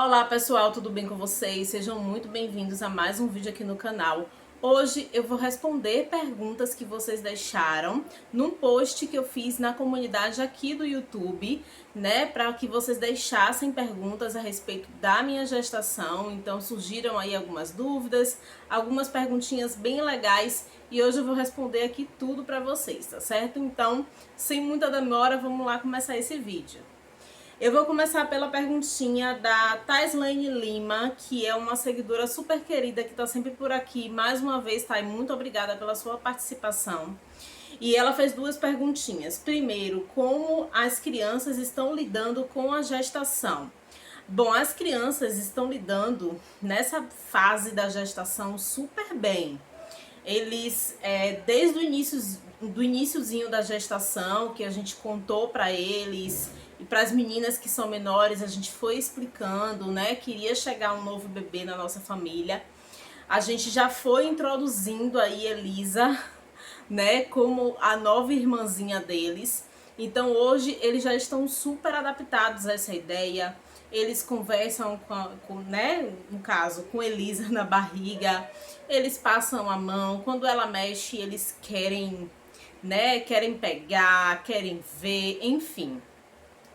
Olá pessoal, tudo bem com vocês? Sejam muito bem-vindos a mais um vídeo aqui no canal. Hoje eu vou responder perguntas que vocês deixaram num post que eu fiz na comunidade aqui do YouTube, né? Para que vocês deixassem perguntas a respeito da minha gestação. Então surgiram aí algumas dúvidas, algumas perguntinhas bem legais e hoje eu vou responder aqui tudo para vocês, tá certo? Então, sem muita demora, vamos lá começar esse vídeo. Eu vou começar pela perguntinha da Thaislane Lima, que é uma seguidora super querida que tá sempre por aqui. Mais uma vez, Thay, muito obrigada pela sua participação. E ela fez duas perguntinhas. Primeiro, como as crianças estão lidando com a gestação? Bom, as crianças estão lidando nessa fase da gestação super bem. Eles, desde o iniciozinho da gestação, que a gente contou para eles e para as meninas que são menores, a gente foi explicando, né, que iria chegar um novo bebê na nossa família. A gente já foi introduzindo aí Elisa, né, como a nova irmãzinha deles. Então hoje eles já estão super adaptados a essa ideia. Eles conversam né, no caso, com Elisa na barriga. Eles passam a mão. Quando ela mexe, eles querem, né, querem pegar, querem ver, enfim.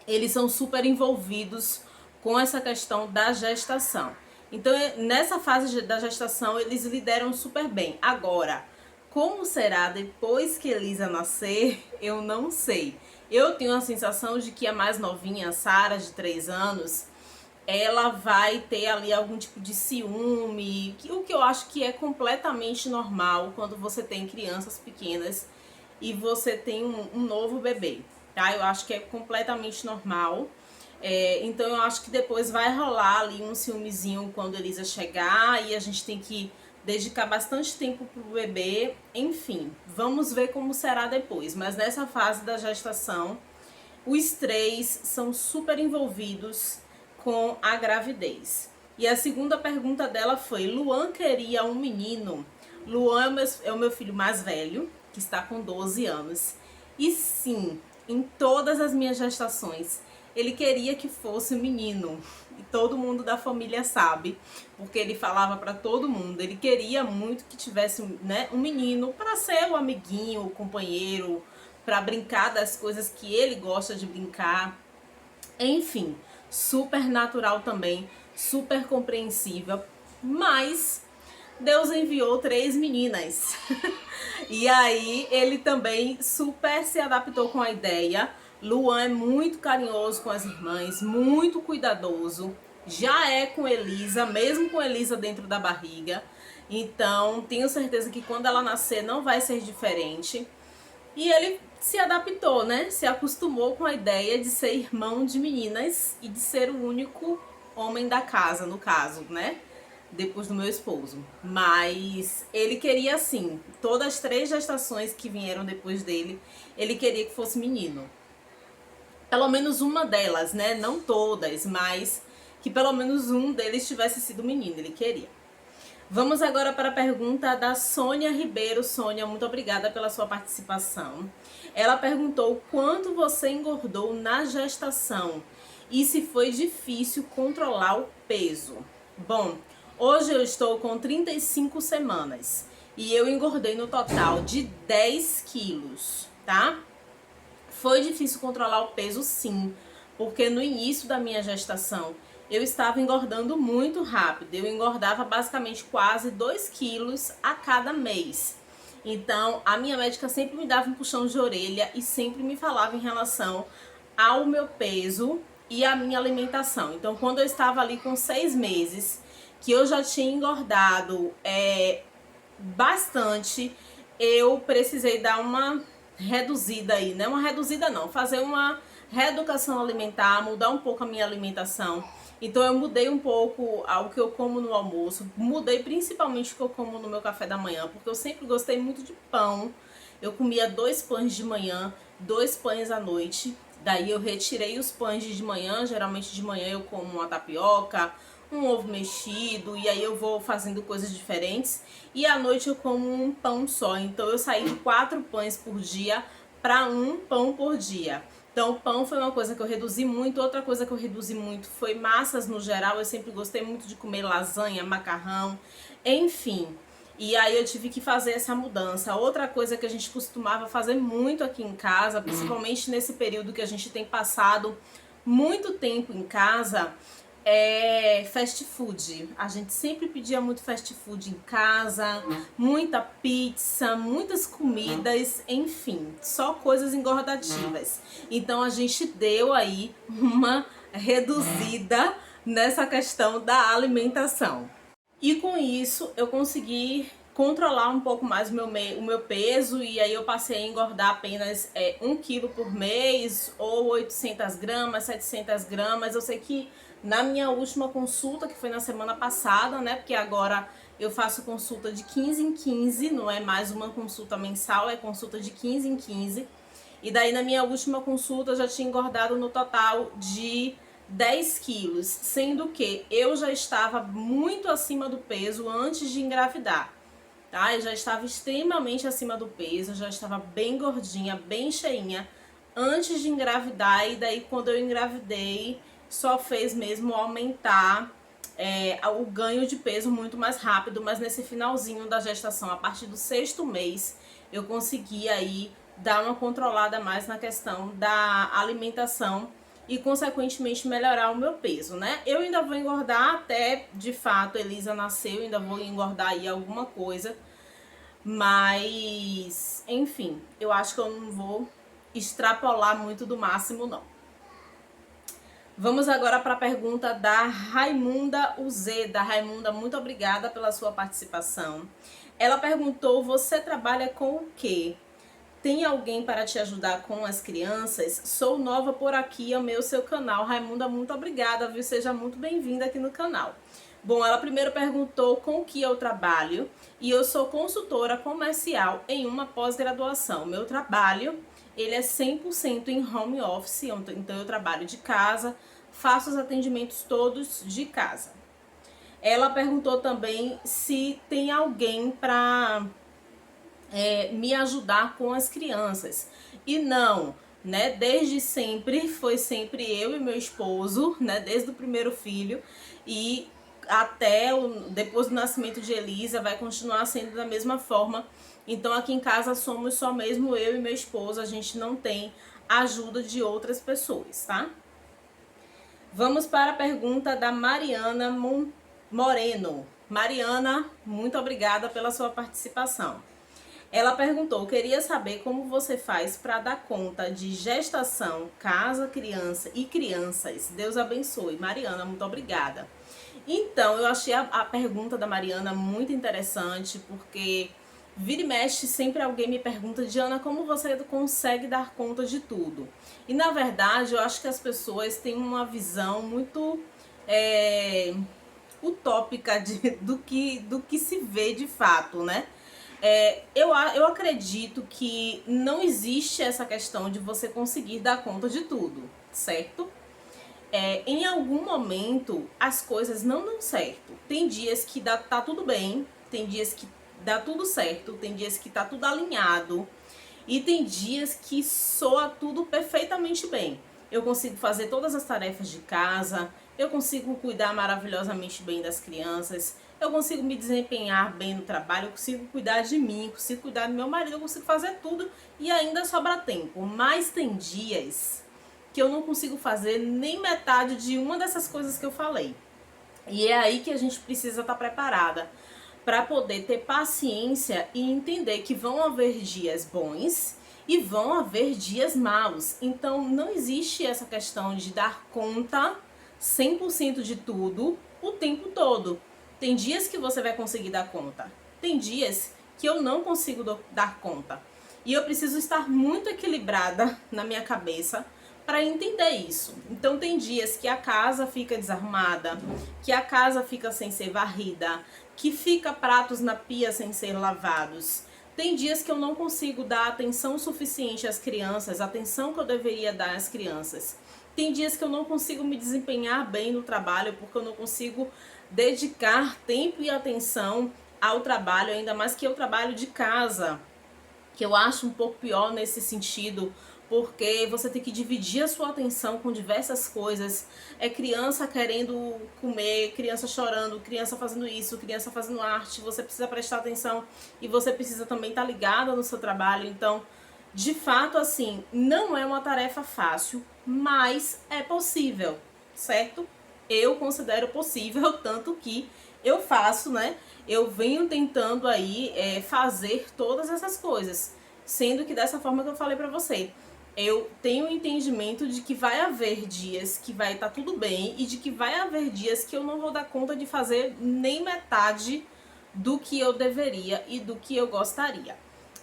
Eles são super envolvidos com essa questão da gestação. Então, nessa fase da gestação, eles lideram super bem. Agora, como será depois que Elisa nascer, eu não sei. Eu tenho a sensação de que a mais novinha, Sara, de 3 anos, ela vai ter ali algum tipo de ciúme, o que eu acho que é completamente normal quando você tem crianças pequenas e você tem um novo bebê, tá? Eu acho que é completamente normal. Então eu acho que depois vai rolar ali um ciúmezinho quando a Elisa chegar e a gente tem que dedicar bastante tempo pro bebê. Enfim, vamos ver como será depois. Mas nessa fase da gestação, os três são super envolvidos com a gravidez. E a segunda pergunta dela foi: Luan queria um menino? Luan é o meu filho mais velho, que está com 12 anos. E sim, em todas as minhas gestações, ele queria que fosse um menino. E todo mundo da família sabe, porque ele falava para todo mundo. Ele queria muito que tivesse, né, um menino para ser o amiguinho, o companheiro, para brincar das coisas que ele gosta de brincar. Enfim, super natural também, super compreensível. Mas Deus enviou 3 meninas. E aí ele também super se adaptou com a ideia. Luan é muito carinhoso com as irmãs, muito cuidadoso. Já é com Elisa, mesmo com Elisa dentro da barriga. Então, tenho certeza que quando ela nascer não vai ser diferente. E ele se adaptou, né? Se acostumou com a ideia de ser irmão de meninas e de ser o único homem da casa, no caso, né? Depois do meu esposo. Mas ele queria, assim, todas as 3 gestações que vieram depois dele, ele queria que fosse menino. Pelo menos uma delas, né? Não todas, mas que pelo menos um deles tivesse sido menino, ele queria. Vamos agora para a pergunta da Sônia Ribeiro. Sônia, muito obrigada pela sua participação. Ela perguntou quanto você engordou na gestação e se foi difícil controlar o peso. Bom, hoje eu estou com 35 semanas e eu engordei no total de 10 quilos, tá? Foi difícil controlar o peso, sim, porque no início da minha gestação eu estava engordando muito rápido. Eu engordava basicamente quase 2 quilos a cada mês. Então, a minha médica sempre me dava um puxão de orelha e sempre me falava em relação ao meu peso e à minha alimentação. Então, quando eu estava ali com 6 meses, que eu já tinha engordado bastante, eu precisei dar uma reduzida aí, né? Uma reduzida não, fazer uma reeducação alimentar, mudar um pouco a minha alimentação. Então eu mudei um pouco o que eu como no almoço, mudei principalmente o que eu como no meu café da manhã, porque eu sempre gostei muito de pão. Eu comia 2 pães de manhã, 2 pães à noite. Daí eu retirei os pães de manhã, geralmente de manhã eu como uma tapioca, um ovo mexido, e aí eu vou fazendo coisas diferentes. E à noite eu como um pão só, então eu saí de 4 pães por dia para 1 pão por dia. Então, pão foi uma coisa que eu reduzi muito. Outra coisa que eu reduzi muito foi massas no geral. Eu sempre gostei muito de comer lasanha, macarrão, enfim. E aí eu tive que fazer essa mudança. Outra coisa que a gente costumava fazer muito aqui em casa, principalmente nesse período que a gente tem passado muito tempo em casa, é fast food. A gente sempre pedia muito fast food em casa, muita pizza, muitas comidas, enfim, só coisas engordativas. Então a gente deu aí uma reduzida nessa questão da alimentação. E com isso eu consegui controlar um pouco mais o meu peso, e aí eu passei a engordar apenas 1 quilo por mês, ou 800 gramas, 700 gramas. Eu sei que na minha última consulta, que foi na semana passada, né, porque agora eu faço consulta de 15 em 15, não é mais uma consulta mensal, é consulta de 15 em 15. E daí na minha última consulta eu já tinha engordado no total de 10 quilos, sendo que eu já estava muito acima do peso antes de engravidar, tá? Eu já estava extremamente acima do peso, já estava bem gordinha, bem cheinha antes de engravidar, e daí quando eu engravidei só fez mesmo aumentar o ganho de peso muito mais rápido, mas nesse finalzinho da gestação, a partir do 6º mês, eu consegui aí dar uma controlada mais na questão da alimentação e consequentemente melhorar o meu peso, né? Eu ainda vou engordar até, de fato, Elisa nasceu, ainda vou engordar aí alguma coisa, mas, enfim, eu acho que eu não vou extrapolar muito do máximo, não. Vamos agora para a pergunta da Raimunda Uzeda. Raimunda, muito obrigada pela sua participação. Ela perguntou: você trabalha com o quê? Tem alguém para te ajudar com as crianças? Sou nova por aqui, amei o seu canal. Raimunda, muito obrigada, viu? Seja muito bem-vinda aqui no canal. Bom, ela primeiro perguntou com o que eu trabalho, e eu sou consultora comercial em uma pós-graduação. Meu trabalho, ele é 100% em home office, então eu trabalho de casa, faço os atendimentos todos de casa. Ela perguntou também se tem alguém para me ajudar com as crianças. E não, né? Desde sempre, foi sempre eu e meu esposo, né? Desde o primeiro filho e até depois do nascimento de Elisa, vai continuar sendo da mesma forma. Então aqui em casa somos só mesmo eu e meu esposo, a gente não tem ajuda de outras pessoas, tá? Vamos para a pergunta da Mariana Moreno. Mariana, muito obrigada pela sua participação. Ela perguntou: queria saber como você faz para dar conta de gestação, casa, criança e crianças. Deus abençoe. Mariana, muito obrigada. Então, eu achei a pergunta da Mariana muito interessante, porque vira e mexe sempre alguém me pergunta: Diana, como você consegue dar conta de tudo? E na verdade, eu acho que as pessoas têm uma visão muito utópica do que se vê de fato, né? Eu acredito que não existe essa questão de você conseguir dar conta de tudo, certo? Em algum momento as coisas não dão certo. Tem dias que tá tudo bem, tem dias que dá tudo certo, tem dias que tá tudo alinhado, e tem dias que soa tudo perfeitamente bem. Eu consigo fazer todas as tarefas de casa, eu consigo cuidar maravilhosamente bem das crianças, eu consigo me desempenhar bem no trabalho, eu consigo cuidar de mim, eu consigo cuidar do meu marido, eu consigo fazer tudo e ainda sobra tempo. Mas tem dias que eu não consigo fazer nem metade de uma dessas coisas que eu falei. E é aí que a gente precisa estar preparada para poder ter paciência e entender que vão haver dias bons e vão haver dias maus. Então não existe essa questão de dar conta 100% de tudo o tempo todo. Tem dias que você vai conseguir dar conta, tem dias que eu não consigo dar conta. E eu preciso estar muito equilibrada na minha cabeça para entender isso. Então tem dias que a casa fica desarrumada, que a casa fica sem ser varrida, que fica pratos na pia sem ser lavados. Tem dias que eu não consigo dar atenção suficiente às crianças, a atenção que eu deveria dar às crianças. Tem dias que eu não consigo me desempenhar bem no trabalho, porque eu não consigo dedicar tempo e atenção ao trabalho, ainda mais que eu trabalho de casa, que eu acho um pouco pior nesse sentido, porque você tem que dividir a sua atenção com diversas coisas. É criança querendo comer, criança chorando, criança fazendo isso, criança fazendo arte. Você precisa prestar atenção e você precisa também estar ligada no seu trabalho. Então, de fato, assim, não é uma tarefa fácil, mas é possível, certo? Eu considero possível, tanto que eu faço, né? Eu venho tentando aí fazer todas essas coisas, sendo que dessa forma que eu falei pra você, eu tenho o entendimento de que vai haver dias que vai estar tudo bem e de que vai haver dias que eu não vou dar conta de fazer nem metade do que eu deveria e do que eu gostaria.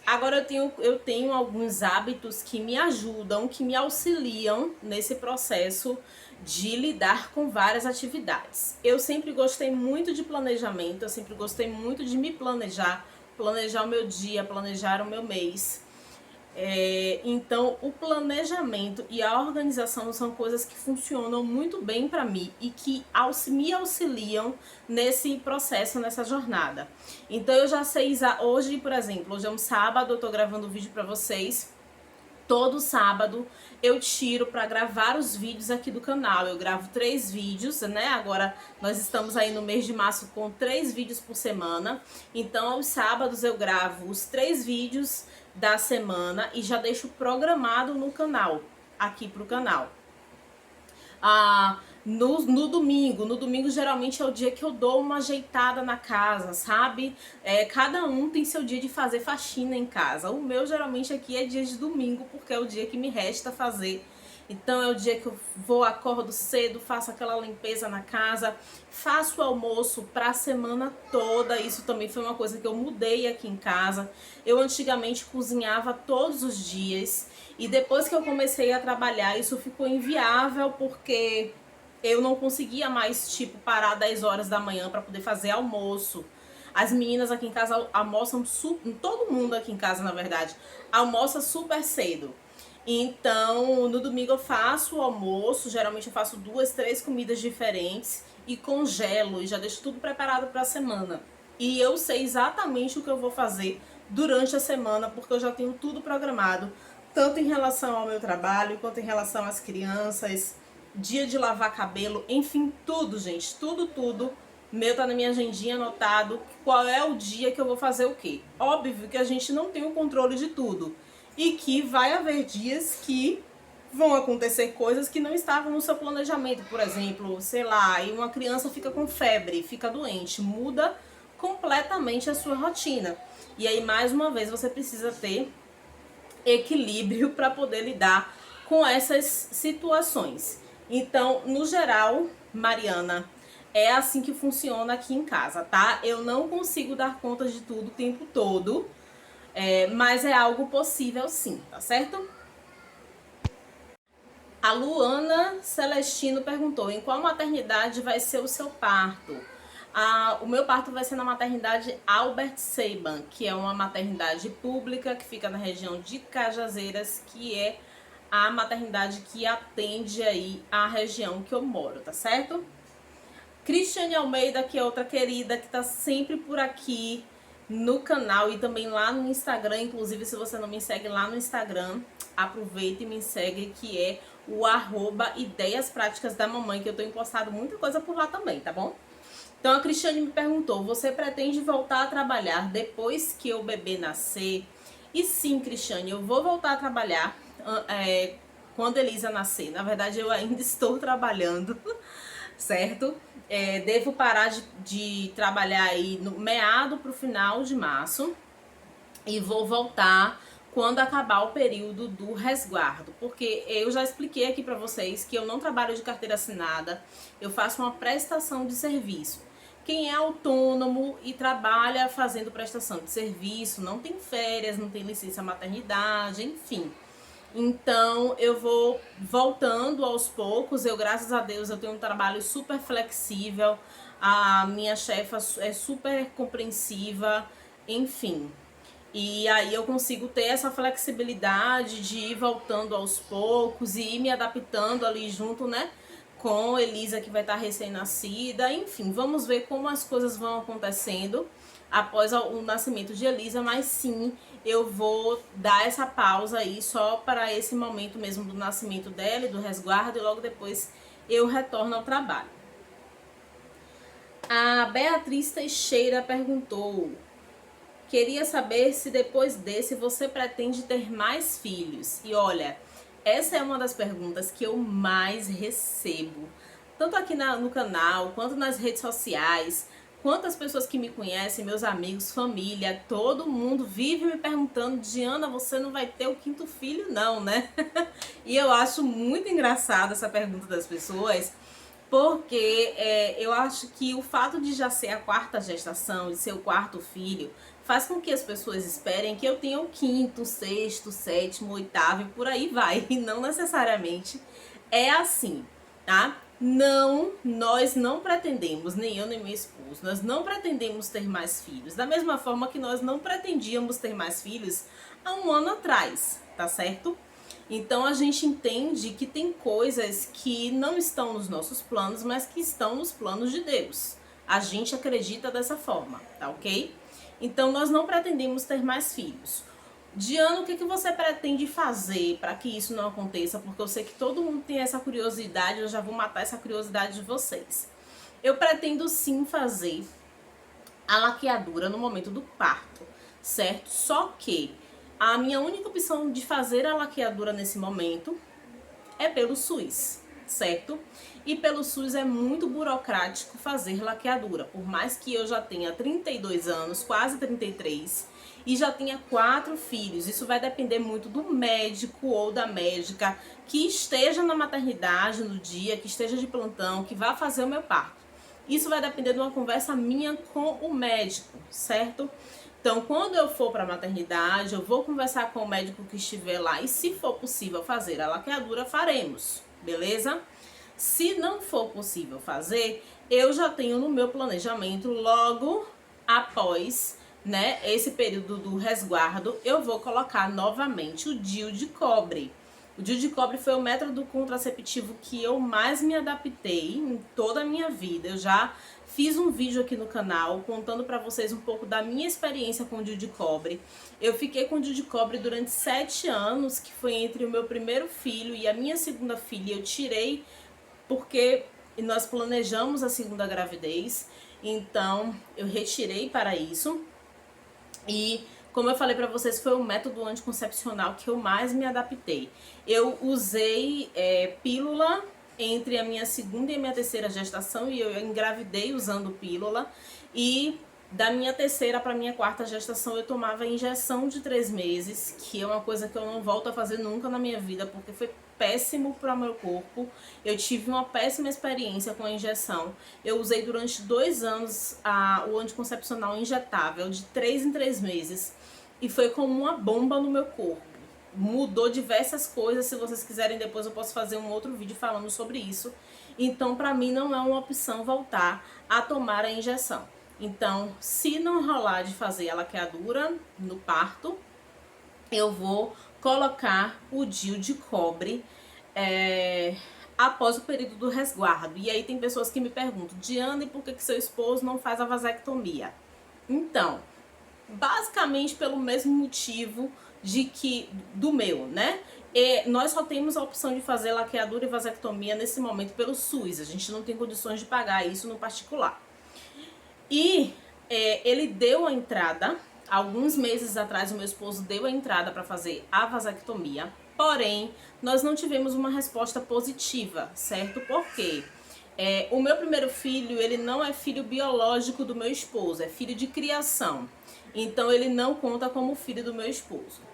Agora eu tenho alguns hábitos que me ajudam, que me auxiliam nesse processo de lidar com várias atividades. Eu sempre gostei muito de planejamento, eu sempre gostei muito de me planejar, planejar o meu dia, planejar o meu mês. Então, o planejamento e a organização são coisas que funcionam muito bem para mim e que me auxiliam nesse processo, nessa jornada. Então, eu já sei, hoje, por exemplo, hoje é um sábado, eu tô gravando um vídeo para vocês. Todo sábado eu tiro para gravar os vídeos aqui do canal. Eu gravo 3 vídeos, né? Agora nós estamos aí no mês de março com 3 vídeos por semana. Então, aos sábados eu gravo os 3 vídeos da semana e já deixo programado no canal, aqui pro canal. No domingo geralmente é o dia que eu dou uma ajeitada na casa, sabe? Cada um tem seu dia de fazer faxina em casa. O meu geralmente aqui é dia de domingo, porque é o dia que me resta fazer. Então é o dia que eu vou, acordo cedo, faço aquela limpeza na casa, faço o almoço para a semana toda. Isso também foi uma coisa que eu mudei aqui em casa. Eu antigamente cozinhava todos os dias e depois que eu comecei a trabalhar isso ficou inviável, porque eu não conseguia mais, tipo, parar 10 horas da manhã para poder fazer almoço. As meninas aqui em casa almoçam, todo mundo aqui em casa, na verdade, almoça super cedo. Então, no domingo eu faço o almoço, geralmente eu faço 2, 3 comidas diferentes e congelo e já deixo tudo preparado para a semana. E eu sei exatamente o que eu vou fazer durante a semana, porque eu já tenho tudo programado, tanto em relação ao meu trabalho, quanto em relação às crianças, dia de lavar cabelo, enfim, tudo, gente, tudo. Meu tá na minha agendinha anotado qual é o dia que eu vou fazer o quê. Óbvio que a gente não tem o controle de tudo e que vai haver dias que vão acontecer coisas que não estavam no seu planejamento. Por exemplo, sei lá, e uma criança fica com febre, fica doente, muda completamente a sua rotina. E aí, mais uma vez, você precisa ter equilíbrio para poder lidar com essas situações. Então, no geral, Mariana, é assim que funciona aqui em casa, tá? Eu não consigo dar conta de tudo o tempo todo, mas é algo possível sim, tá certo? A Luana Celestino perguntou: em qual maternidade vai ser o seu parto? O meu parto vai ser na maternidade Albert Sabin, que é uma maternidade pública que fica na região de Cajazeiras, que é a maternidade que atende aí a região que eu moro, tá certo? Cristiane Almeida, que é outra querida que tá sempre por aqui no canal e também lá no Instagram. Inclusive, se você não me segue lá no Instagram, aproveita e me segue, que é o @ideias práticas da mamãe, que eu tenho postado muita coisa por lá também, tá bom? Então a Cristiane me perguntou: você pretende voltar a trabalhar depois que o bebê nascer? E sim, Cristiane, eu vou voltar a trabalhar quando Elisa nascer. Na verdade, eu ainda estou trabalhando, certo? Devo parar de trabalhar aí no meado para o final de março e vou voltar quando acabar o período do resguardo, porque eu já expliquei aqui para vocês que eu não trabalho de carteira assinada, eu faço uma prestação de serviço. Quem é autônomo e trabalha fazendo prestação de serviço não tem férias, não tem licença maternidade, enfim. Então eu vou voltando aos poucos. Eu, graças a Deus, eu tenho um trabalho super flexível, a minha chefa é super compreensiva, enfim. E aí eu consigo ter essa flexibilidade de ir voltando aos poucos e ir me adaptando ali junto, né, com Elisa, que vai estar recém-nascida. Enfim, vamos ver como as coisas vão acontecendo. após o nascimento de Elisa, mas sim, eu vou dar essa pausa aí só para esse momento mesmo do nascimento dela e do resguardo, e logo depois eu retorno ao trabalho. A Beatriz Teixeira perguntou: queria saber se depois desse você pretende ter mais filhos. E olha, essa é uma das perguntas que eu mais recebo, tanto aqui no canal, quanto nas redes sociais. Quantas pessoas que me conhecem, meus amigos, família, todo mundo vive me perguntando: Diana, você não vai ter o 5º filho não, né? E eu acho muito engraçada essa pergunta das pessoas, porque eu acho que o fato de já ser a 4ª gestação, de ser o 4º filho, faz com que as pessoas esperem que eu tenha o 5º, 6º, 7º, 8º e por aí vai. E não necessariamente é assim, tá? Não, nós não pretendemos, nem eu nem meu esposo, nós não pretendemos ter mais filhos. Da mesma forma que nós não pretendíamos ter mais filhos há um ano atrás, tá certo? Então a gente entende que tem coisas que não estão nos nossos planos, mas que estão nos planos de Deus. A gente acredita dessa forma, tá ok? Então nós não pretendemos ter mais filhos. Diana, o que você pretende fazer para que isso não aconteça? Porque eu sei que todo mundo tem essa curiosidade, eu já vou matar essa curiosidade de vocês. Eu pretendo sim fazer a laqueadura no momento do parto, certo? Só que a minha única opção de fazer a laqueadura nesse momento é pelo SUS, certo? E pelo SUS é muito burocrático fazer laqueadura, por mais que eu já tenha 32 anos, quase 33, e já tenha 4 filhos. Isso vai depender muito do médico ou da médica que esteja na maternidade no dia, que esteja de plantão, que vá fazer o meu parto. Isso vai depender de uma conversa minha com o médico, certo? Então, quando eu for para a maternidade, eu vou conversar com o médico que estiver lá e, se for possível fazer a laqueadura, faremos, beleza? Se não for possível fazer, eu já tenho no meu planejamento, logo após, né, esse período do resguardo, eu vou colocar novamente o DIU de cobre. O DIU de cobre foi o método contraceptivo que eu mais me adaptei em toda a minha vida. Eu já fiz um vídeo aqui no canal contando para vocês um pouco da minha experiência com o DIU de cobre. Eu fiquei com o DIU de cobre durante 7 anos, que foi entre o meu primeiro filho e a minha segunda filha. Eu tirei porque nós planejamos a segunda gravidez, então eu retirei para isso. E como eu falei para vocês, foi o método anticoncepcional que eu mais me adaptei. Eu usei pílula entre a minha segunda e a minha terceira gestação, e eu engravidei usando pílula. E da minha terceira para minha 4ª gestação eu tomava injeção de 3 meses, que é uma coisa que eu não volto a fazer nunca na minha vida, porque foi péssimo para o meu corpo. Eu tive uma péssima experiência com a injeção. Eu usei durante 2 anos o anticoncepcional injetável de 3 em 3 meses e foi como uma bomba no meu corpo. Mudou diversas coisas. Se vocês quiserem, depois eu posso fazer um outro vídeo falando sobre isso. Então, para mim, não é uma opção voltar a tomar a injeção. Então, se não rolar de fazer a laqueadura no parto, eu vou colocar o DIU de cobre após o período do resguardo. E aí tem pessoas que me perguntam: Diana, e por que seu esposo não faz a vasectomia? Então, basicamente pelo mesmo motivo do meu, né? Nós só temos a opção de fazer laqueadura e vasectomia nesse momento pelo SUS. A gente não tem condições de pagar isso no particular. E ele deu a entrada, alguns meses atrás o meu esposo deu a entrada para fazer a vasectomia, porém nós não tivemos uma resposta positiva, certo? Porque o meu primeiro filho, ele não é filho biológico do meu esposo, é filho de criação, então ele não conta como filho do meu esposo.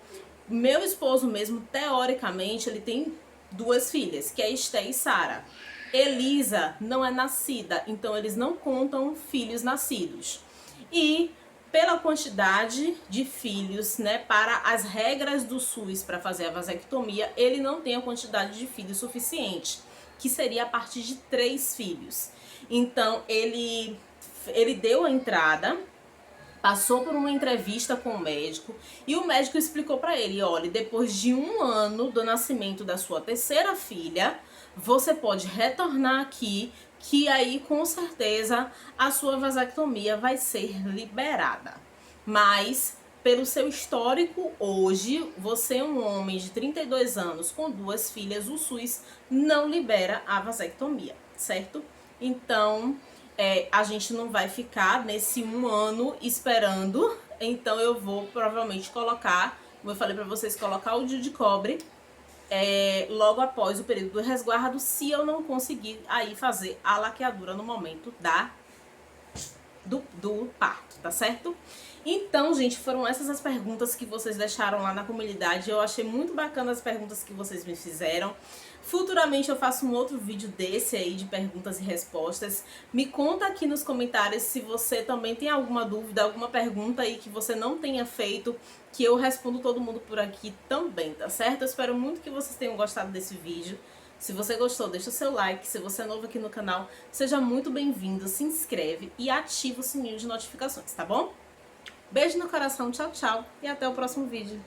Meu esposo mesmo, teoricamente, ele tem 2 filhas, que é Esté e Sara. Elisa não é nascida, então eles não contam filhos nascidos. E pela quantidade de filhos, né, para as regras do SUS para fazer a vasectomia, ele não tem a quantidade de filhos suficiente, que seria a partir de 3 filhos. Então ele deu a entrada, passou por uma entrevista com o médico e o médico explicou para ele: olha, depois de 1 ano do nascimento da sua terceira filha, você pode retornar aqui, que aí com certeza a sua vasectomia vai ser liberada. Mas pelo seu histórico hoje, você é um homem de 32 anos com 2 filhas, o SUS não libera a vasectomia, certo? Então, a gente não vai ficar nesse 1 ano esperando. Então eu vou provavelmente colocar, como eu falei pra vocês, colocar o DIU de cobre logo após o período do resguardo, se eu não conseguir aí fazer a laqueadura no momento do parto, tá certo? Então, gente, foram essas as perguntas que vocês deixaram lá na comunidade. Eu achei muito bacana as perguntas que vocês me fizeram. Futuramente eu faço um outro vídeo desse aí de perguntas e respostas. Me conta aqui nos comentários se você também tem alguma dúvida, alguma pergunta aí que você não tenha feito, que eu respondo todo mundo por aqui também, tá certo? Eu espero muito que vocês tenham gostado desse vídeo. Se você gostou, deixa o seu like. Se você é novo aqui no canal, seja muito bem-vindo, se inscreve e ativa o sininho de notificações, tá bom? Beijo no coração, tchau, tchau e até o próximo vídeo.